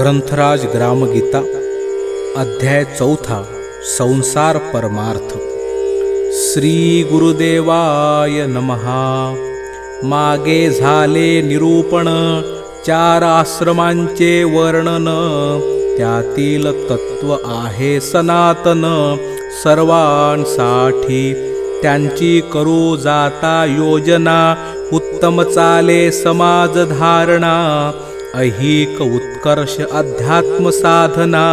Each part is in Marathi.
ग्रंथराज ग्रामगीता अध्याय 4 संसार परमार्थ। श्री गुरुदेवाय नमः। मागे झाले निरूपण 4 आश्रमांचे वर्णन, त्यातील तत्व आहे सनातन सर्वांसाठी। त्यांची करू जाता योजना, उत्तम चाले समाज धारणा। ऐहिक उत्कर्ष अध्यात्म साधना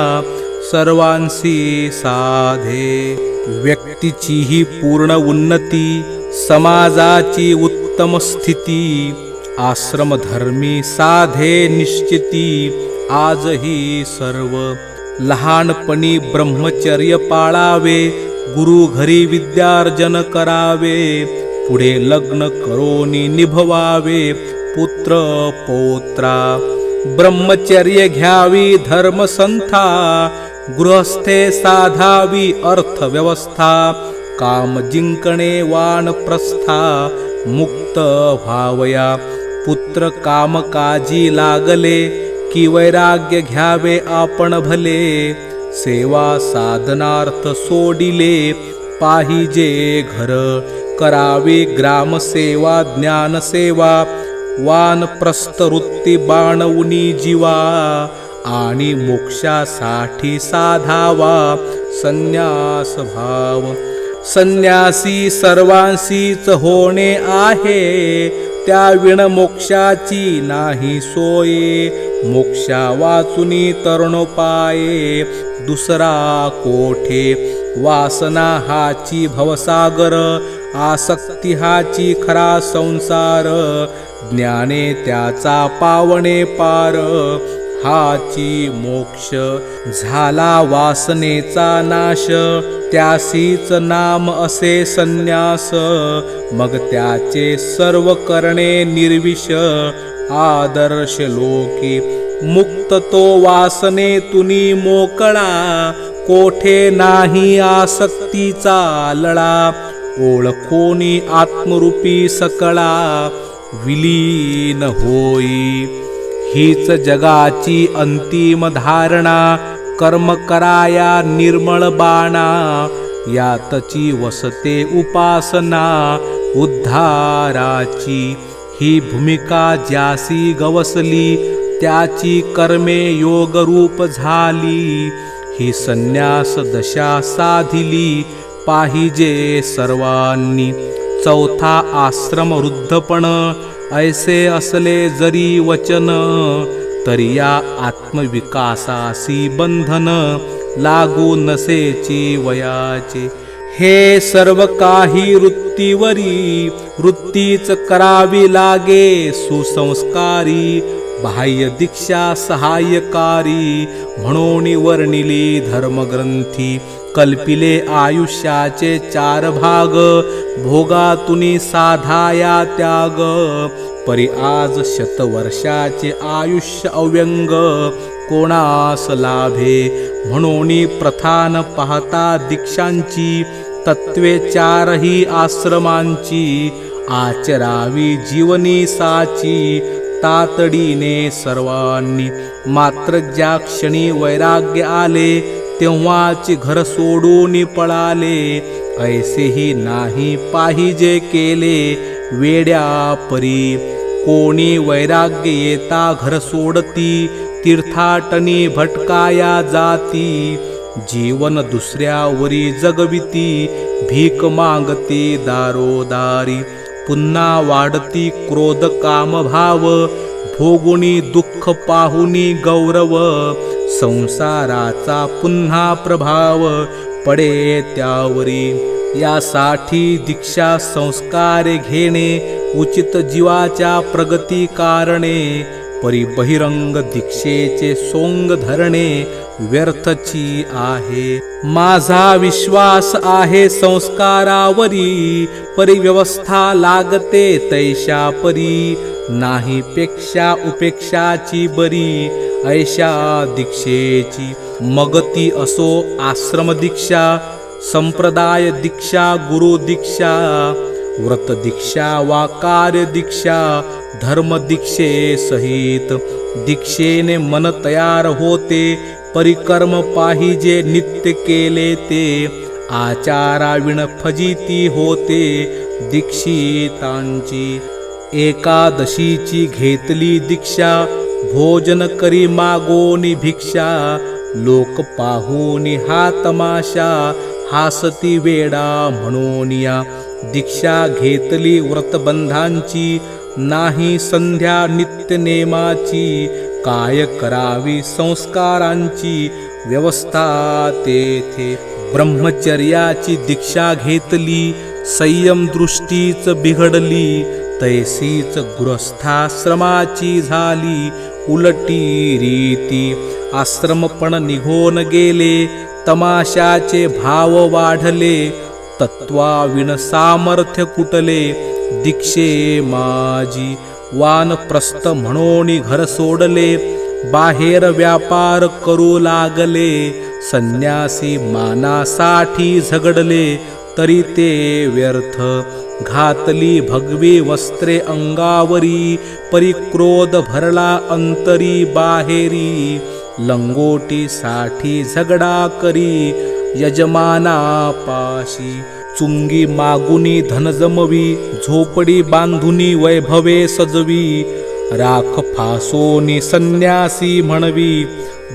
सर्वांसी साधे। व्यक्तीचीही पूर्ण उन्नती, समाजाची उत्तम स्थिती। आश्रमधर्मी साधे निश्चिती, आजही सर्व। लहानपणी ब्रह्मचर्य पाळावे, गुरु घरी विद्यार्जन करावे। पुढे लग्न करोनी निभवावे, पुत्र पौत्रा। ब्रह्मचर्य घ्यावी धर्मसंथा, गृहस्थे साधावी अर्थव्यवस्था। काम जिंकणे वानप्रस्था, मुक्त व्हावया। पुत्र कामकाजी लागले, की वैराग्य घ्यावे आपण भले। सेवा साधनार्थ सोडिले, पाहिजे घर। करावी ग्रामसेवा ज्ञानसेवा, वानप्रस्थ वृत्ती बाणवुनी जीवा। आणि मोक्षासाठी साधावा संन्यास भाव। संन्यासी सर्वांसीच होणे आहे, त्याविण मोक्षाची नाही सोये। मोक्षा वाचुनी तरुणोपाये, दुसरा कोठे। वासना हाची भवसागर, आसक्ती हाची खरा संसार। ज्ञाने त्याचा पावणे पार, हाची मोक्ष। झाला वासनेचा नाश, त्यासीच नाम असे संन्यास। मग त्याचे सर्व करणे निर्विष, आदर्श लोकी। मुक्त तो वासनेतुनी मोकळा, कोठे नाही आसक्तीचा लळा। ओळखोनी आत्मरूपी सकळा, विलीन होई। हीच जगाची अंतिम धारणा, कर्म कराया निर्मळ बाणा। यातची वसते उपासना उद्धाराची। ही भूमिका ज्यासी गवसली, त्याची कर्मे योगरूप झाली। ही संन्यास दशा साधिली, पाहिजे सर्वांनी। 4था आश्रम वृद्धपण, ऐसे असले जरी वचन। तरी या आत्मविकासासी बंधन, लागू नसेची वयाचे। हे सर्व काही वृत्तीवरी, वृत्तीच करावी लागे सुसंस्कारी। बाह्य दीक्षा सहाय्यकारी, म्हणून वर्णिली धर्मग्रंथी। कल्पिले आयुष्याचे 4 भाग, भोगातुनी साधाया त्याग। परी आज शतवर्षाचे आयुष्य अव्यंग, कोणास लाभे। म्हणून प्रथान पाहता दीक्षांची, तत्वे 4ही आश्रमांची। आचरावी जीवनी साची, तातडीने सर्वांनी। मात्र ज्या क्षणी वैराग्य आले, तेव्हाची घर सोडून पळाले। ऐसेही नाही पाहिजे केले, वेड्या परी। कोणी वैराग्य येता घर सोडती, तीर्थाटनी भटकाया जाती। जीवन दुसऱ्यावरी जगविती, भीक मागती दारोदारी। पुन्हा वाढती क्रोध कामभाव, भोगुनी दुःख पाहुनी गौरव। संसाराचा पुन्हा प्रभाव, पडे त्यावरी। यासाठी दीक्षा संस्कार घेणे, उचित जीवाच्या प्रगती कारणे। परी बहिरंग दीक्षेचे सोंग धरणे, व्यर्थची आहे। माझा विश्वास आहे संस्कारावरी, परी व्यवस्था लागते तैशा परी। नाही पेक्षा उपेक्षाची बरी, ऐशा दीक्षेची। मग ती असो आश्रम दीक्षा, संप्रदाय दीक्षा, गुरु दीक्षा। व्रत दीक्षा वा कार्य दीक्षा, धर्म दीक्षे सहित दीक्षेने मन तयार होते परिकर्म पाहिजे नित्य केले ते आचाराविण फजिती होते दीक्षितांची एकादशीची घेतली दीक्षा भोजन करी मागोनी भिक्षा लोक पाहूनी हा तमाशा हासती वेडा म्हणूनिया दीक्षा घेतली व्रतबंधांची नाही संध्या नित्यनेमाची काय करावी संस्कारांची व्यवस्था तेथे ब्रह्मचर्याची दीक्षा घेतली संयम दृष्टीच बिघडली तैसीच गृहस्थाश्रमाची झाली उलटी रीती आश्रमपण निघून गेले तमाशाचे भाव वाढले तत्वाविण सामर्थ्य कुटले दीक्षे माझी वानप्रस्थ म्हणून घर सोडले बाहेर व्यापार करू लागले संन्यासी मानासाठी झगडले तरी ते व्यर्थ घातली भगवी वस्त्रे अंगावरी परिक्रोध भरला अंतरी बाहेरी लंगोटीसाठी झगडा करी यजमानापाशी चुंगी मागुनी धन जमवी झोपडी बांधुनी वैभवे सजवी राख फासोनी संन्यासी म्हणवी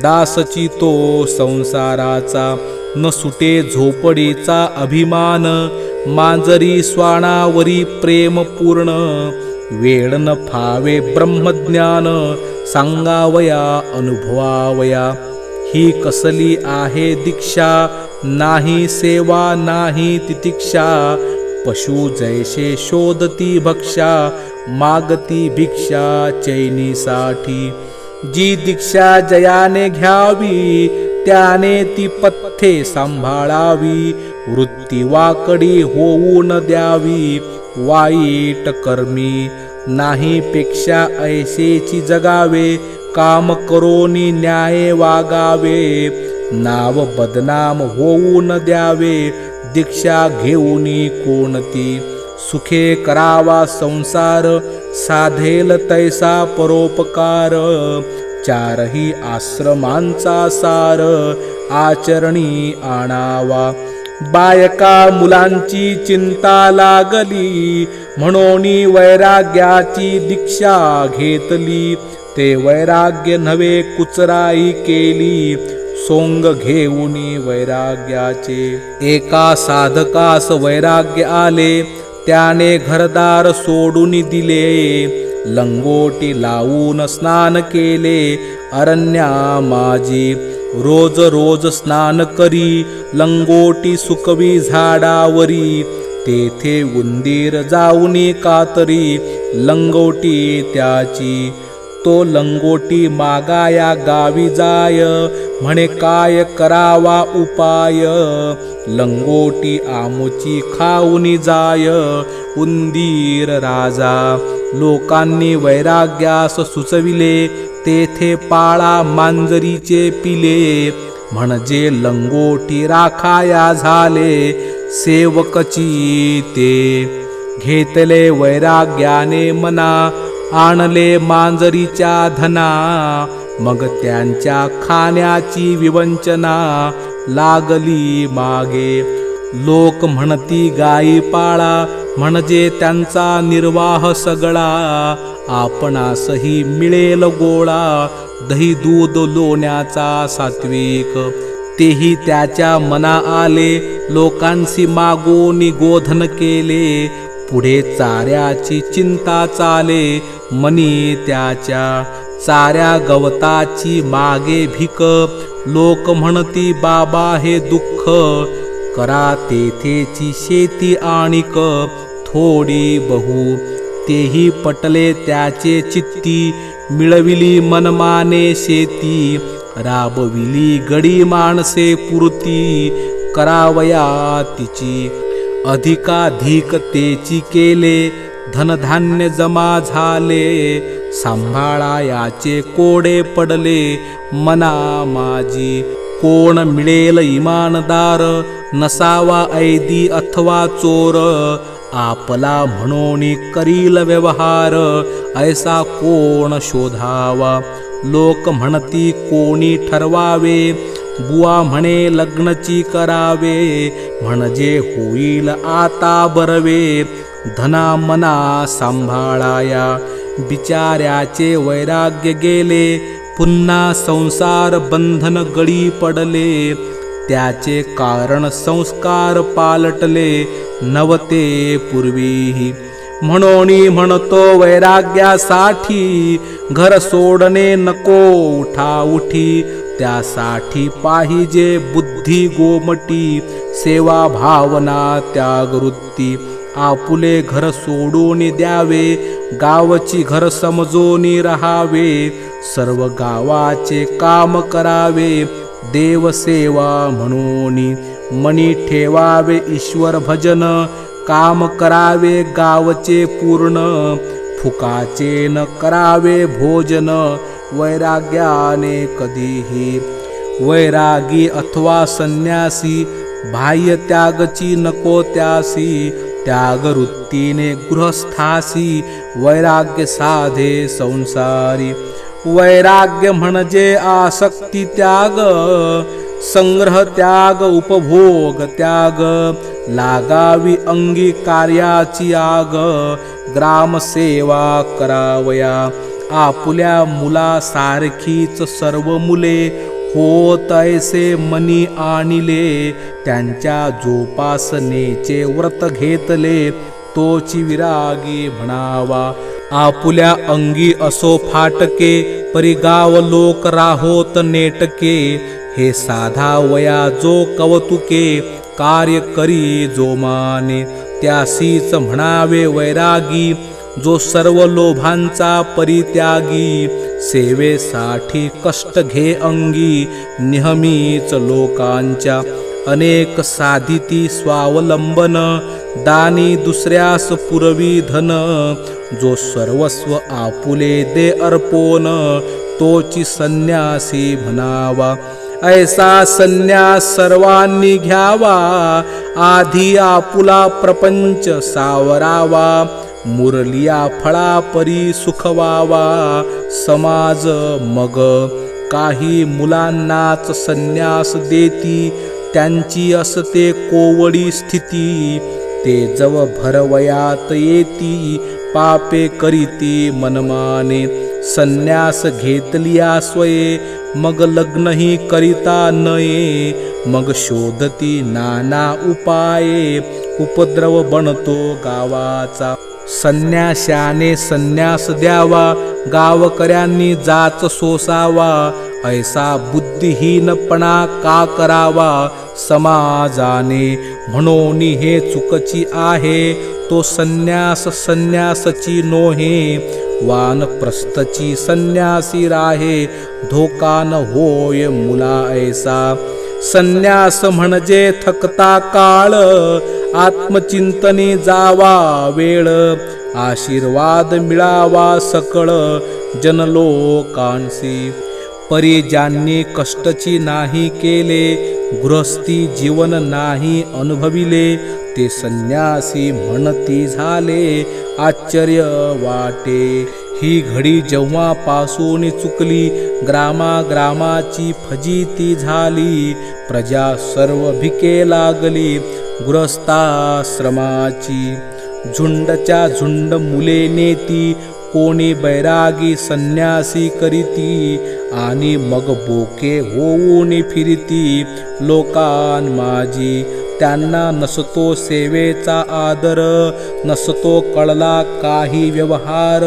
दासची तो संसाराचा न सुटे झोपडीचा अभिमान मांजरी स्वाणावरी प्रेम पूर्ण वेळ न फावे ब्रह्मज्ञान सांगावया अनुभवावया ही कसली आहे दीक्षा नाही सेवा नाही तितिक्षा पशु जैसे शोधती भक्षा मागती भिक्षा चैनीसाठी जी दीक्षा जयाने घ्यावी त्याने ती पथ्ये सांभाळावी वृत्ती वाकडी होऊ न द्यावी वाईट कर्मी नाही पेक्षा ऐसेची जगावे काम करोनी न्याय वागावे नाव बदनाम होऊ न द्यावे दीक्षा घेऊनी कोणती सुखे करावा संसार साधेल तैसा परोपकार चारही आश्रमांचा सार आचरणी आणावा बायका मुलांची चिंता लागली म्हणून वैराग्याची दीक्षा घेतली ते वैराग्य नव्हे कुचराई केली सोंग घेऊनी वैराग्याचे एका साधकास वैराग्य आले त्याने घरदार सोडून दिले लंगोटी लावून स्नान केले अरण्यामाजी रोज रोज स्नान करी लंगोटी सुकवी झाडावरी तेथे उंदीर जाऊनी कातरी लंगोटी त्याची तो लंगोटी मागाया गावी जाय म्हणे काय करावा उपाय लंगोटी आमुची खाऊनी जाय उंदीर राजा लोकांनी वैराग्यास सुचविले तेथे पाळा मांजरीचे पिले म्हणजे लंगोटी राखाया झाले सेवकची ते घेतले वैराग्याने मना आणले मांजरीच्या धना मग त्यांच्या खाण्याची विवंचना लागली मागे लोक म्हणती गायी पाळा म्हणजे त्यांचा निर्वाह सगळा आपणासही मिळेल गोळा दही दूध लोण्याचा सात्विक तेही त्याच्या मना आले लोकांशी मागोनी गोधन केले पुढे चाऱ्याची चिंता चाले मनी त्याच्या चाऱ्या गवताची मागे भिक लोक म्हणती बाबा हे दुःख करा तेथेची शेती आणिक थोडी बहु तेही पटले त्याचे चित्ती मिळविली मनमाने शेती राबविली गडी माणसे पुरती करावया तिची अधिकाधिक तेची केले धनधान्य जमा झाले सांभाळायाचे कोडे पडले मना माझी कोण मिळेल इमानदार नसावा ऐदी अथवा चोर आपला म्हणोनी करील व्यवहार, ऐसा कोण शोधावा. लोक म्हणती कोणी ठरवावे, बुवा म्हणे लग्नची करावे, म्हणजे होईल आता बरवे. धना मना सांभाळाया, बिचाऱ्याचे वैराग्य गेले, पुन्हा संसार बंधन गळी पडले. त्याचे कारण संस्कार पालटले, नवते पूर्वीही. म्हणोनी म्हणतो वैराग्यासाठी, घर सोडणे नको उठा उठी. त्यासाठी पाहिजे बुद्धी गोमटी, सेवा भावना त्याग वृत्ती. आपुले घर सोडून द्यावे, गावची घर समजून राहावे. सर्व गावाचे काम करावे, देवसेवा म्हणून. मनी ठेवावे ईश्वर भजन, काम करावे गावचे पूर्ण. फुकाचे न करावे भोजन, वैराग्याने कधीही. वैरागी अथवा संन्यासी, बाह्य त्यागची नको त्यासी. त्यागवृत्तीने गृहस्थासी, वैराग्य साधे संसारी. वैराग्य म्हणजे आसक्ती त्याग, संग्रह त्याग उपभोग त्याग. लागावी अंगी कार्याची आग, ग्रामसेवा करावया. आपुल्या मुलासारखीच सर्व मुले, होत ऐसे मनी आणिले. त्यांच्या जोपासनेचे व्रत घेतले, तोची विरागी म्हणावा. आपुल्या अंगी असो फाटके, परी गाव लोक राहोत नेटके. हे साधा वया जो कवतुके, कार्य करी जो माने. त्यासीच म्हणावे वैरागी, जो सर्व लोभांचा परित्यागी. सेवेसाठी कष्ट घे अंगी, नेहमीच लोकांच्या. अनेक साधिती स्वावलंबन, दानी दुसऱ्यास पुरवी धन. जो सर्वस्व आपुले दे अर्पोन, तोची संन्यासी म्हणावा. ऐसा संन्यास सर्वांनी घ्यावा, आधी आपुला प्रपंच सावरावा. मुरलिया फळा परी सुखवावा समाज मग. काही मुलांनाच संन्यास देती, त्यांची असते कोवडी स्थिती. ते जव भरवयात येती, पापे करीती मनमाने. संन्यास घेतलिया स्वये, मग लग्नही करिता नये. मग शोधती नाना उपाये, उपद्रव बनतो गावाचा. संन्याशाने संन्यास द्यावा, गावकऱ्यांनी जाच सोसावा. ऐसा बुद्धिहीनपणा का करावा समाजाने. म्हणून हे चुकची आहे, तो संन्यास संन्यासची नोहे. वानप्रस्थची संन्यासी राहे, धोका न होय मुला ऐसा. संन्यास म्हणजे थकता काळ, आत्मचिंतनी जावा वेळ. आशीर्वाद मिळावा सकळ जनलोकांसी. परी ज्यांनी कष्टची नाही केले, गृहस्थी जीवन नाही अनुभविले. ते संन्यासी म्हणती झाले, आश्चर्य वाटे. ही घडी जेव्हापासून चुकली, ग्रामाग्रामाची फजिती झाली. प्रजा सर्व भिके लागली, गृहस्थाश्रमाची. झुंडच्या झुंड मुले नेती, कोणी बैरागी संन्यासी करीती. आणि मग बोके होऊन फिरती लोकांमाजी. त्यांना नसतो सेवेचा आदर, नसतो कळला काही व्यवहार.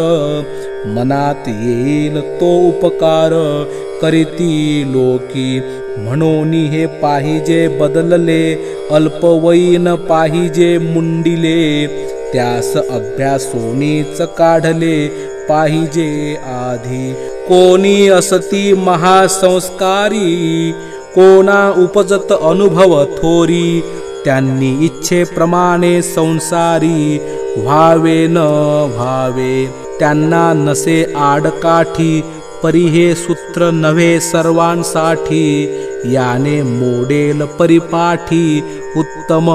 मनात येईल तो उपकार, करीती लोकी. म्हणून हे पाहिजे बदलले, अल्पवयीन पाहिजे मुंडिले. त्यास अभ्यासोनीच काढले पाहिजे आधी. कोणी असती महासंस्कारी, कोणा उपजत अनुभव थोरी. त्यांनी इच्छेप्रमाणे संसारी, व्हावे न व्हावे त्यांना नसे आडकाठी. परी हे सूत्र नव्हे सर्वांसाठी, याने मोडेल परिपाठी उत्तम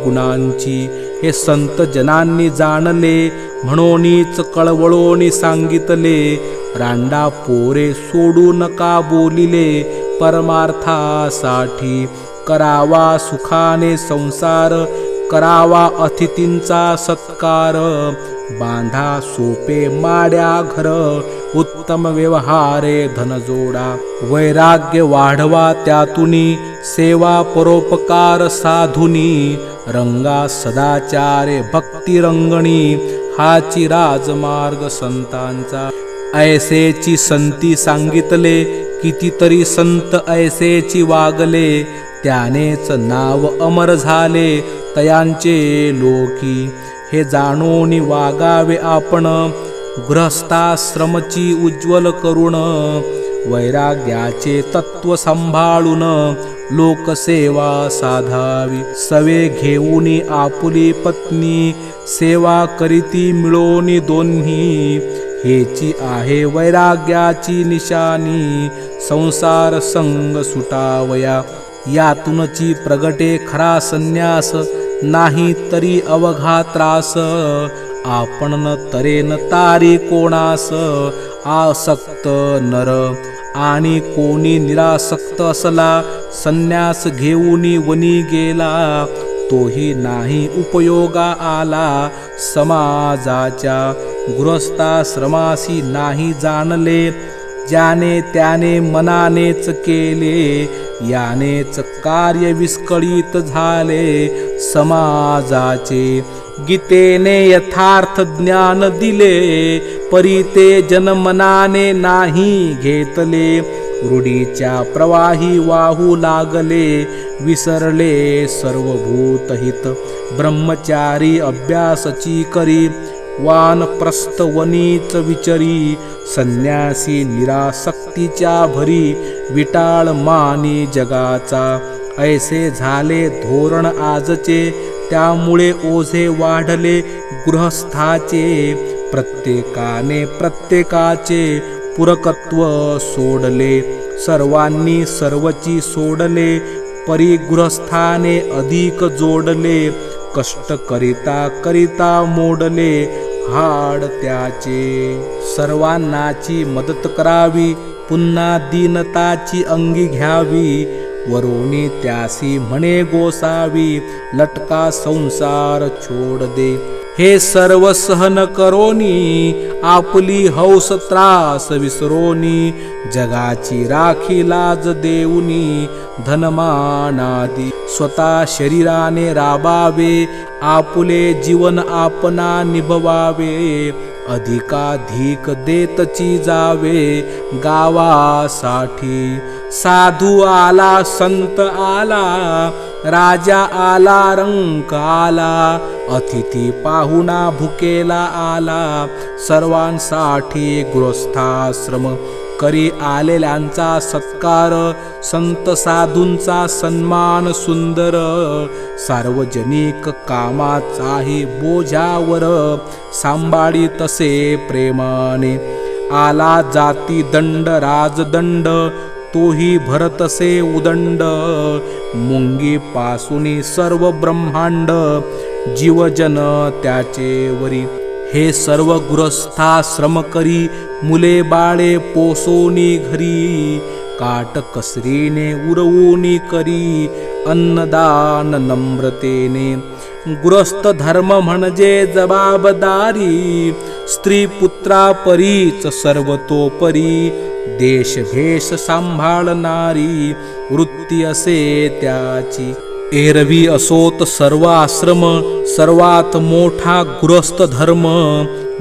गुणांची. हे संत जनांनी जाणले, म्हणूनच कळवळोनी सांगितले. रांडा पोरे सोडू नका बोलिले, परमार्थासाठी करावा सुखाने संसार, करावा अतिथींचा सत्कार. बांधा सोपे माड्या घर, उत्तम व्यवहारे धन जोडा. वैराग्य वाढवा त्यातुनी, सेवा परोपकार साधुनी. रंगा सदाचारे भक्ती रंगणी, हाची राजमार्ग संतांचा. ऐसेची संती सांगितले, कितीतरी संत ऐसेची वागले. त्यानेच नाव अमर झाले, तयांचे लोकी. हे जाणून वागावे आपण, गृहस्थाश्रमची उज्ज्वल करुण. वैराग्याचे तत्व सांभाळून, लोकसेवा साधावी. सवे घेऊन आपुली पत्नी, सेवा करीती मिळोनी दोन्ही. हेची आहे वैराग्याची निशानी, संसार संग सुटावया. यातूनची प्रगटे खरा संन्यास, नाही तरी अवघा त्रास. आपण न तरेन तारी कोणास, आसक्त नर. आणि कोणी निरासक्त असला, संन्यास घेऊनी वनी गेला. तोही नाही उपयोगा आला, समाजाच्या. गृहस्थाश्रमासी नाही जाणले, ज्याने त्याने मनानेच केले. यानेच कार्य विस्कळीत झाले समाजाचे. गीतेने यथार्थ ज्ञान दिले, परी ते जनमनाने नाही घेतले. रूढीच्या प्रवाही वाहू लागले, विसरले सर्वभूतहित. ब्रह्मचारी अभ्यासची करी, वानप्रस्थ वनीच विचरी. संन्यासी निरासक्तीच्या भरी, विटाळ मानी जगाचा. ऐसे झाले धोरण आजचे, त्यामुळे ओझे वाढले गृहस्थाचे. प्रत्येकाने प्रत्येकाचे पुरकत्व सोडले, सर्वांनी सर्वची सोडले. परी गृहस्थाने अधिक जोडले, कष्ट करिता करिता मोडले हाड त्याचे. सर्वांनाची मदत करावी, पुन्हा दीनताची अंगी घ्यावी. वरोनी त्यासी म्हणे गोसावी, लटका संसार छोड दे. हे सर्व सहन करोनी, आपली हौस त्रास विसरोनी. जगाची राखी लाज देऊनी, धनमानादी. स्वतः शरीराने राबावे, आपुले जीवन आपणा निभवावे. अधिकाधिक देतची जावे गावासाठी. साधू आला संत आला, राजा आला रंक आला. अतिथी पाहुणा भुकेला आला, सर्वांसाठी गृहस्थाश्रम. करी आलेल्यांचा सत्कार, संत साधूंचा सन्मान सुंदर. सार्वजनिक कामाचाही बोजावर, सांभाळी तसे प्रेमाने. आला जाती दंड राजदंड, तोही भरतसे उदंड. मुंगी पासूनी सर्व ब्रह्मांड, जीवजन त्याचे वरी. हे सर्व गृहस्थाश्रम करी, मुले बाळे पोसोनी घरी. काट कसरीने उरवूनी करी, अन्नदान नम्रतेने. गृहस्थ धर्म म्हणजे जबाबदारी, स्त्री पुत्रा परीच सर्वतोपरी. देशभेष सांभाळणारी, वृत्ती असे त्याची. एरवी असोत सर्व आश्रम, सर्वात मोठा गृहस्थ धर्म.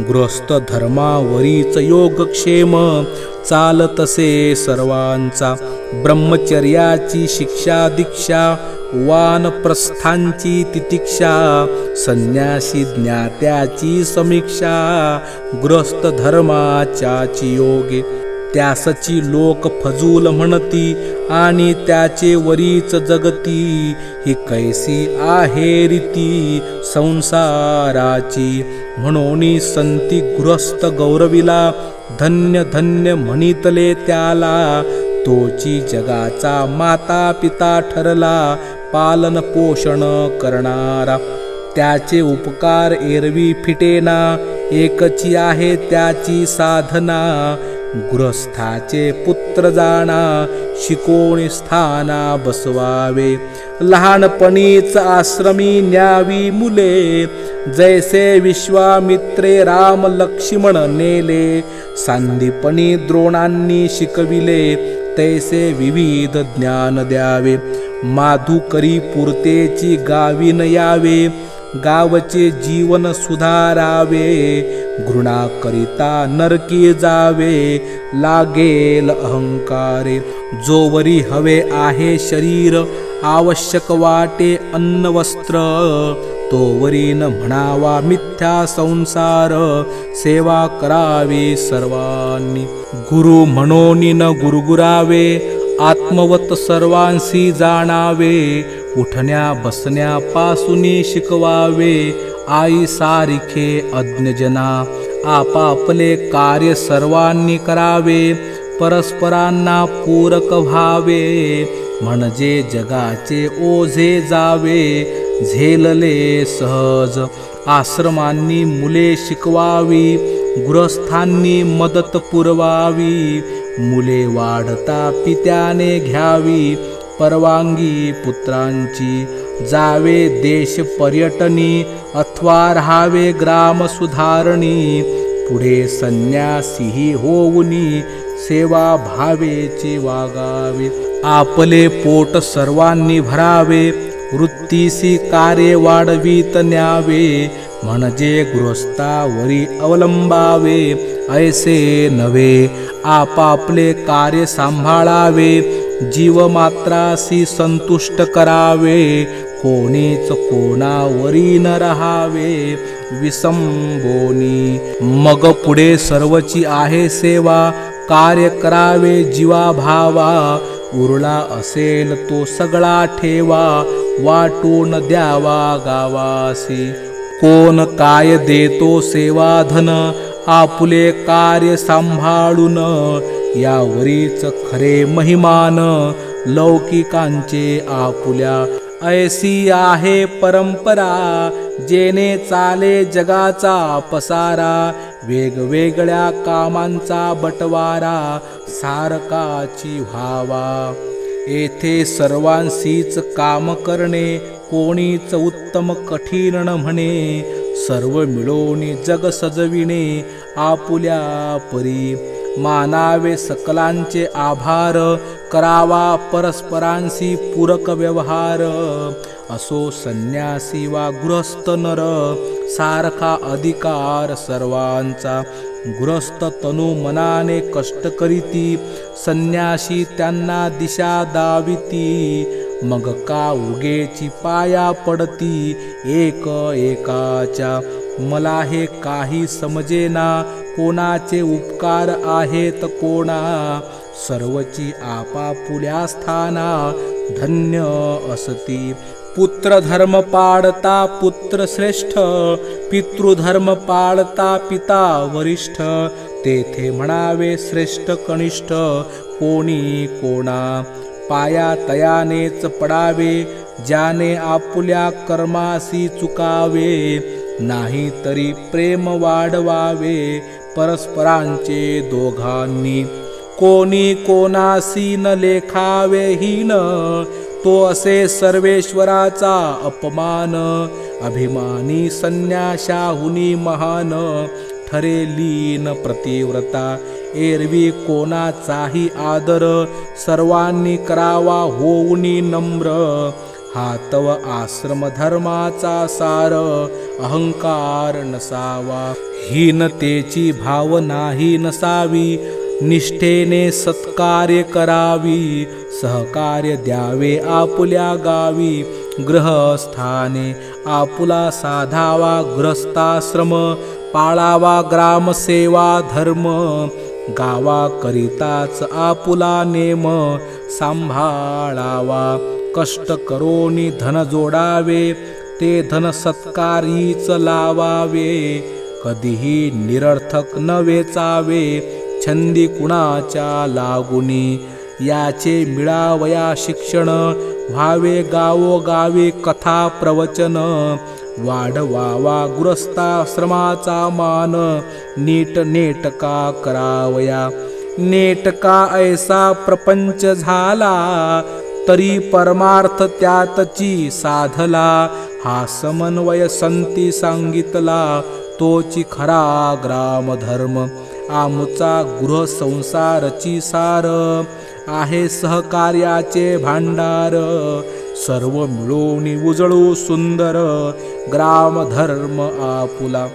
गृहस्थ धर्मावरीच योगक्षेम, चालतसे सर्वांचा. ब्रह्मचर्याची शिक्षा दीक्षा, वानप्रस्थांची तितिक्षा. संन्यासी ज्ञात्याची समीक्षा, गृहस्थ धर्माच्याची योगे. त्यासची लोक फजूल म्हणती, आणि त्याचे वरीच जगती. ही कैसी आहे रीती संसाराची. म्हणून संती गृहस्थ गौरविला, धन्य धन्य म्हणितले त्याला. तोची जगाचा माता पिता ठरला, पालन पोषण करणारा. त्याचे उपकार एरवी फिटेना, एकची आहे त्याची साधना. गृहस्थाचे पुत्र जाणा, शिकोणी स्थाना बसवावे. लहानपणीच आश्रमी न्यावी मुले, जैसे विश्वामित्रे राम लक्ष्मण नेले. सांदीपणी द्रोणांनी शिकविले, तैसे विविध ज्ञान द्यावे. माधुकरी पुरतेची गावी न यावे, गावचे जीवन सुधारावे. घृणा करिता नरकी जावे, लागेल अहंकारे. जोवरी हवे आहे शरीर, आवश्यक वाटे अन्न वस्त्र. तोवरी न म्हणावा मिथ्या संसार, सेवा करावी सर्वांनी. गुरु म्हणून न गुरगुरावे, आत्मवत सर्वांशी जाणावे. उठण्या बसण्यापासून शिकवावे, आई सारिखे अज्ञजना. आपापले कार्य सर्वांनी करावे, परस्परांना पूरक व्हावे. म्हणजे जगाचे ओझे जावे, झेलले सहज. आश्रमांनी मुले शिकवावी, गृहस्थांनी मदत पुरवावी. मुले वाढता पित्याने घ्यावी, परवानगी पुत्रांची. जावे देश पर्यटनी, अथवा राहावे ग्राम सुधारणी. पुढे संन्यासीही होऊनी, सेवा भावेची वागावे. आपले पोट सर्वांनी भरावे, वृत्तीसी कार्य वाढवीत न्यावे. म्हणजे गृहस्थावरी अवलंबावे, ऐसे नव्हे. आपापले कार्य सांभाळावे, जीवमात्रासी संतुष्ट करावे. कोणीच कोणावरी न राहावे, विसंबोनी. मग पुढे सर्वची आहे सेवा, कार्य करावे जीवा भावा. उरला असेल तो सगळा ठेवा, वाटून द्यावा गावासी. कोण काय देतो सेवाधन, आपुले कार्य सांभाळून. यावरीच खरे महिमान, लौकिकांचे आपुल्या. ऐसी आहे परंपरा, जेने चाले जगाचा पसारा. वेगवेगळ्या कामांचा बटवारा, सारकाची व्हावा. येथे सर्वांशीच काम करणे, कोणीच उत्तम कठीण न म्हणे. सर्व मिळून जग सजविणे, आपुल्या परी. मानावे सकलांचे आभार, करावा परस्परांशी पूरक व्यवहार. असो संन्यासी वा गृहस्थ नर, सारखा अधिकार सर्वांचा. गृहस्थ तनु मनाने कष्ट करीती, संन्यासी त्यांना दिशा दाविती. मग का उगेची पाया पडती, एक एकाच्या. मला हे काही समजेना, कोणाचे उपकार आहेत कोणा. सर्वची आपापुल्या स्थाना, धन्य असती. पुत्रधर्म पाळता पुत्र श्रेष्ठ, पितृधर्म पाळता पिता वरिष्ठ. तेथे म्हणावे श्रेष्ठ कनिष्ठ, कोणी कोणा. पाया तयानेच पडावे, ज्याने आपुल्या कर्मासी चुकावे. नाही तरी प्रेम वाढवावे, परस्परांचे दोघांनी. कोणी कोणासी न लेखावे हीन, तो असे सर्वेश्वराचा अपमान. अभिमानी संन्याशाहुनी महान, ठरेलीन प्रतिव्रता. एरवी कोणाचाही आदर, सर्वांनी करावा होऊनी नम्र. हा तव आश्रम धर्माचा सार, अहंकार नसावा. हीनतेची भावनाही नसावी, निष्ठेने सत्कार्य करावी. सहकार्य द्यावे आपुल्या गावी, ग्रहस्थाने आपुला साधावा. ग्रस्ताश्रम पाळावा, ग्रामसेवा धर्म. गावाकरिताच आपुला नेम, सांभाळावा. कष्ट करोनी धन जोडावे, ते धन सत्कारीच लावावे. कधीही निरर्थक न वेचावे, छंदी कुणाच्या लागुनी. याचे मिळावया शिक्षण, व्हावे गावोगावी कथा प्रवचन. वाढवावा गृहस्थाश्रमाचा मान, नीट नेटका करावया. नेटका ऐसा प्रपंच झाला, तरी परमार्थ त्यातची साधला. हा समन्वय संती सांगितला, तोची खरा ग्रामधर्म. आमुचा गृह संसारची सार, आहे सहकार्याचे भांडार. सर्व मिळून उजळू सुंदर, ग्रामधर्म आपुला.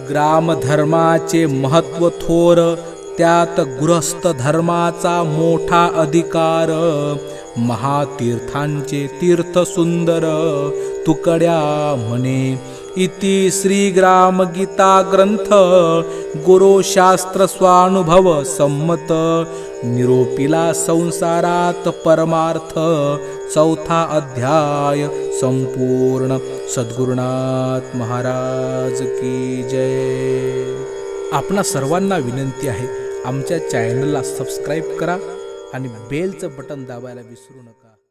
ग्रामधर्माचे महत्व थोर, त्यात गृहस्थ धर्माचा मोठा अधिकार. महातीर्थांचे तीर्थ सुंदर, तुकड्या म्हणे. इति श्री ग्राम गीता ग्रंथ, गुरुशास्त्र स्वानुभव संमत. निरोपिला संसारात परमार्थ, चौथा अध्याय संपूर्ण. सद्गुरुनाथ महाराज की जय. आपणा सर्वांना विनंती आहे, आमच्या चॅनलला सबस्क्राईब करा आणि बेलचं बटन दाबायला विसरू नका.